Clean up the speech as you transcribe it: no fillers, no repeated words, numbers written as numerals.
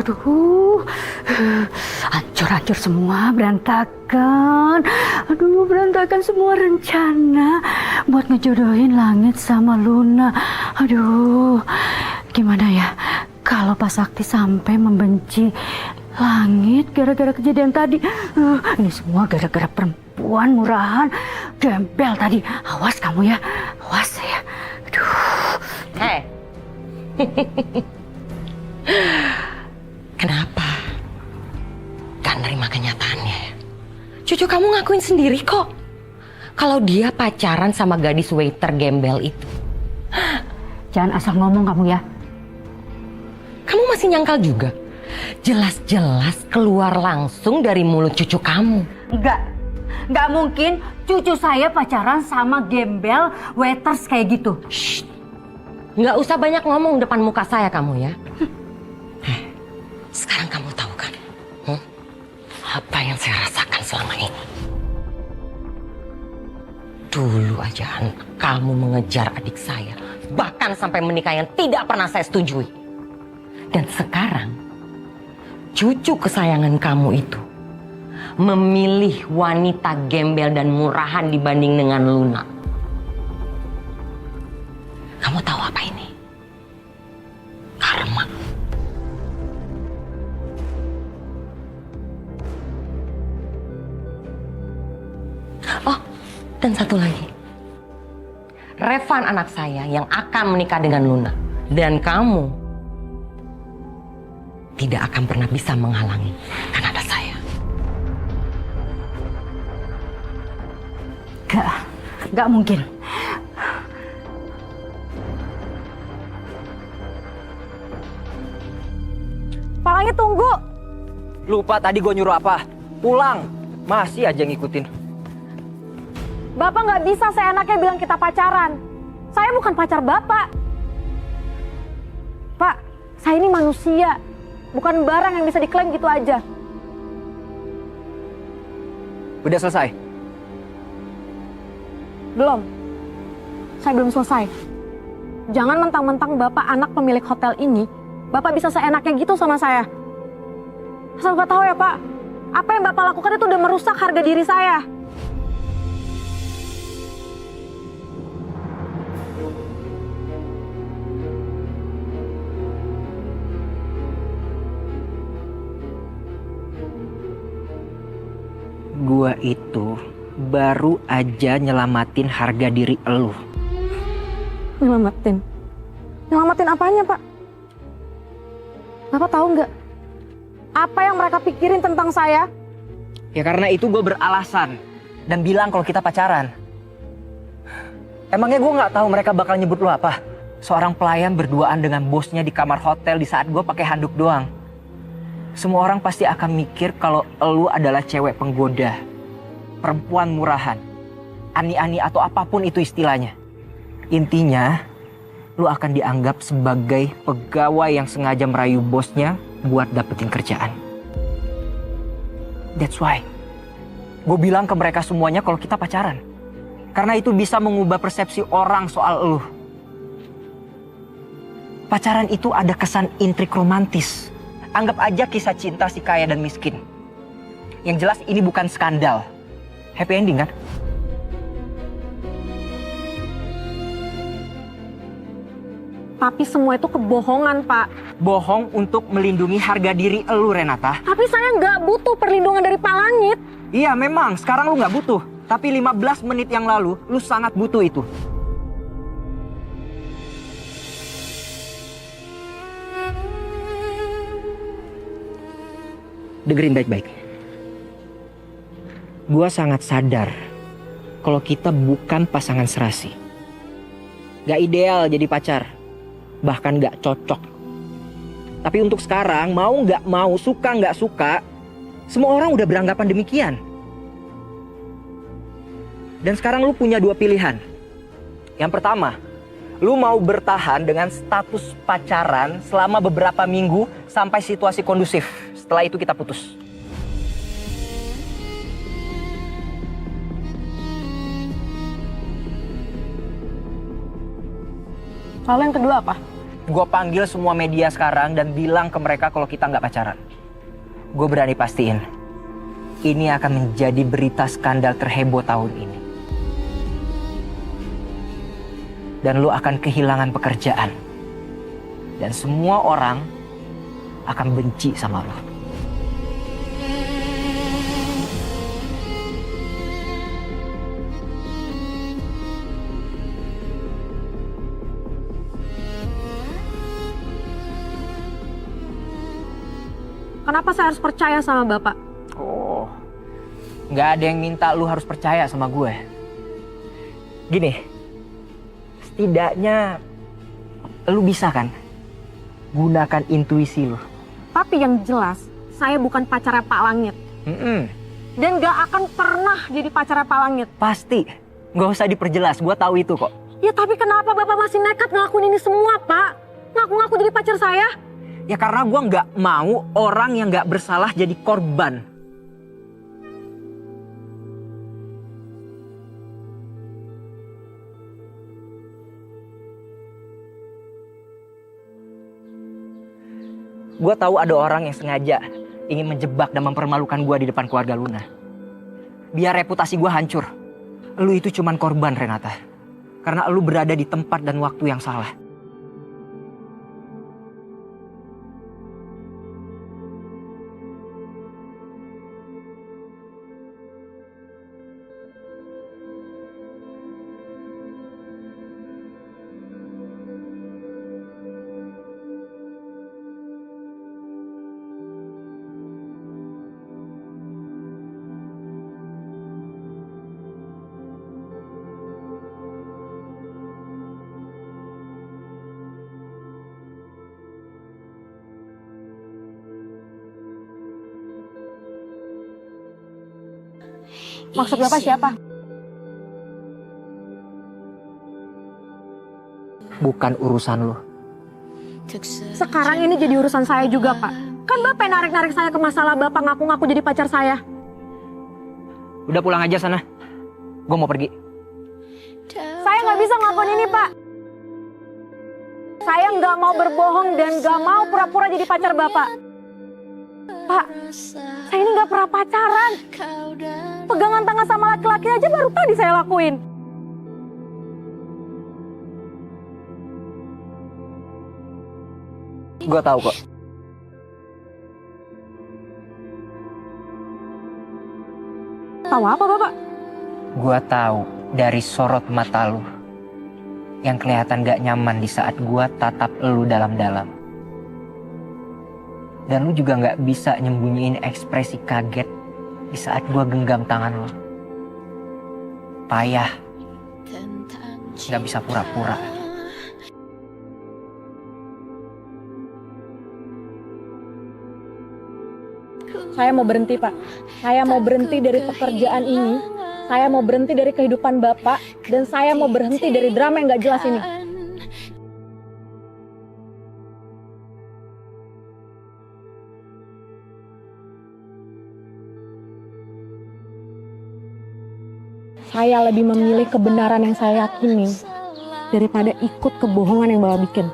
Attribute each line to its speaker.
Speaker 1: Aduh, hancur-hancur semua, berantakan. Aduh, berantakan semua rencana buat ngejodohin Langit sama Luna. Aduh, gimana ya kalau Pak Sakti sampai membenci Langit gara-gara kejadian tadi. Ini semua gara-gara perempuan murahan, gembel tadi. Awas kamu ya, awas ya. Aduh.
Speaker 2: Hei. Kenapa? Gak nerima kenyataannya ya? Cucu kamu ngakuin sendiri kok kalau dia pacaran sama gadis waiter gembel itu.
Speaker 1: Jangan asal ngomong kamu ya.
Speaker 2: Kamu masih nyangkal juga? Jelas-jelas keluar langsung dari mulut cucu kamu.
Speaker 1: Enggak mungkin cucu saya pacaran sama gembel waiters kayak gitu.
Speaker 2: Shh. Nggak usah banyak ngomong depan muka saya kamu ya. Sekarang kamu tahu kan apa yang saya rasakan selama ini. Dulu aja kamu mengejar adik saya, bahkan sampai menikah yang tidak pernah saya setujui. Dan sekarang cucu kesayangan kamu itu memilih wanita gembel dan murahan dibanding dengan Luna. Kamu tahu apa ini? Karma. Oh, dan satu lagi. Revan anak saya yang akan menikah dengan Luna. Dan kamu tidak akan pernah bisa menghalangi karena ada saya.
Speaker 1: Enggak mungkin.
Speaker 3: Pak Langit tunggu.
Speaker 4: Lupa tadi gue nyuruh apa? Pulang. Masih aja ngikutin.
Speaker 3: Bapak nggak bisa seenaknya bilang kita pacaran. Saya bukan pacar Bapak. Pak, saya ini manusia. Bukan barang yang bisa diklaim gitu aja.
Speaker 4: Udah selesai?
Speaker 3: Belum. Saya belum selesai. Jangan mentang-mentang Bapak anak pemilik hotel ini, Bapak bisa seenaknya gitu sama saya. Asal Bapak tahu ya Pak, apa yang Bapak lakukan itu udah merusak harga diri saya.
Speaker 4: Gua itu baru aja nyelamatin harga diri elu.
Speaker 3: Nyelamatin? Nyelamatin apanya Pak? Bapak tahu nggak? Apa yang mereka pikirin tentang saya?
Speaker 4: Ya karena itu gue beralasan dan bilang kalau kita pacaran. Emangnya gue nggak tahu mereka bakal nyebut lu apa? Seorang pelayan berduaan dengan bosnya di kamar hotel di saat gue pakai handuk doang. Semua orang pasti akan mikir kalau lu adalah cewek penggoda, perempuan murahan, ani-ani atau apapun itu istilahnya. Intinya, lu akan dianggap sebagai pegawai yang sengaja merayu bosnya buat dapetin kerjaan. That's why gue bilang ke mereka semuanya kalau kita pacaran. Karena itu bisa mengubah persepsi orang soal lu. Pacaran itu ada kesan intrik romantis. Anggap aja kisah cinta si kaya dan miskin. Yang jelas ini bukan skandal. Happy ending kan?
Speaker 3: Tapi semua itu kebohongan Pak.
Speaker 4: Bohong untuk melindungi harga diri elu, Renata.
Speaker 3: Tapi saya nggak butuh perlindungan dari Pak Langit.
Speaker 4: Iya memang, sekarang lu nggak butuh. Tapi 15 menit yang lalu, lu sangat butuh itu. Dengerin baik-baik. Gua sangat sadar kalau kita bukan pasangan serasi. Gak ideal jadi pacar. Bahkan gak cocok. Tapi untuk sekarang, mau gak mau, suka gak suka, semua orang udah beranggapan demikian. Dan sekarang lu punya dua pilihan. Yang pertama, lu mau bertahan dengan status pacaran selama beberapa minggu sampai situasi kondusif. Setelah itu kita putus.
Speaker 3: Lalu yang kedua apa?
Speaker 4: Gue panggil semua media sekarang dan bilang ke mereka kalau kita nggak pacaran. Gue berani pastiin, ini akan menjadi berita skandal terheboh tahun ini. Dan lu akan kehilangan pekerjaan. Dan semua orang akan benci sama lu.
Speaker 3: Kenapa saya harus percaya sama Bapak?
Speaker 4: Oh, nggak ada yang minta lu harus percaya sama gue. Gini, setidaknya lu bisa kan gunakan intuisi lu.
Speaker 3: Tapi yang jelas, saya bukan pacarnya Pak Langit. Dan gak akan pernah jadi pacarnya Pak Langit.
Speaker 4: Pasti, nggak usah diperjelas, gue tahu itu kok.
Speaker 3: Ya tapi kenapa Bapak masih nekat ngelakuin ini semua, Pak? Ngaku-ngaku jadi pacar saya?
Speaker 4: Ya karena gue nggak mau orang yang nggak bersalah jadi korban. Gue tahu ada orang yang sengaja ingin menjebak dan mempermalukan gue di depan keluarga Luna. Biar reputasi gue hancur. Lu itu cuman korban, Renata. Karena lu berada di tempat dan waktu yang salah.
Speaker 3: Maksud Bapak siapa?
Speaker 4: Bukan urusan lu.
Speaker 3: Sekarang ini jadi urusan saya juga, Pak. Kan Bapak narik-narik saya ke masalah Bapak ngaku-ngaku jadi pacar saya.
Speaker 4: Udah pulang aja sana. Gue mau pergi.
Speaker 3: Saya nggak bisa ngelakuin ini, Pak. Saya nggak mau berbohong dan nggak mau pura-pura jadi pacar Bapak. Pak, saya ini nggak pernah pacaran. Pegangan tangan sama laki-laki aja baru tadi saya lakuin.
Speaker 4: Gue tahu kok.
Speaker 3: Tahu apa, Bapak?
Speaker 4: Gue tahu dari sorot mata lu yang kelihatan gak nyaman di saat gue tatap lu dalam-dalam. Dan lu juga gak bisa nyembunyiin ekspresi kaget di saat gue genggam tangan lu. Payah. Gak bisa pura-pura.
Speaker 3: Saya mau berhenti, Pak. Saya mau berhenti dari pekerjaan ini. Saya mau berhenti dari kehidupan Bapak. Dan saya mau berhenti dari drama yang gak jelas ini. Saya lebih memilih kebenaran yang saya yakini daripada ikut kebohongan yang Bapak bikin.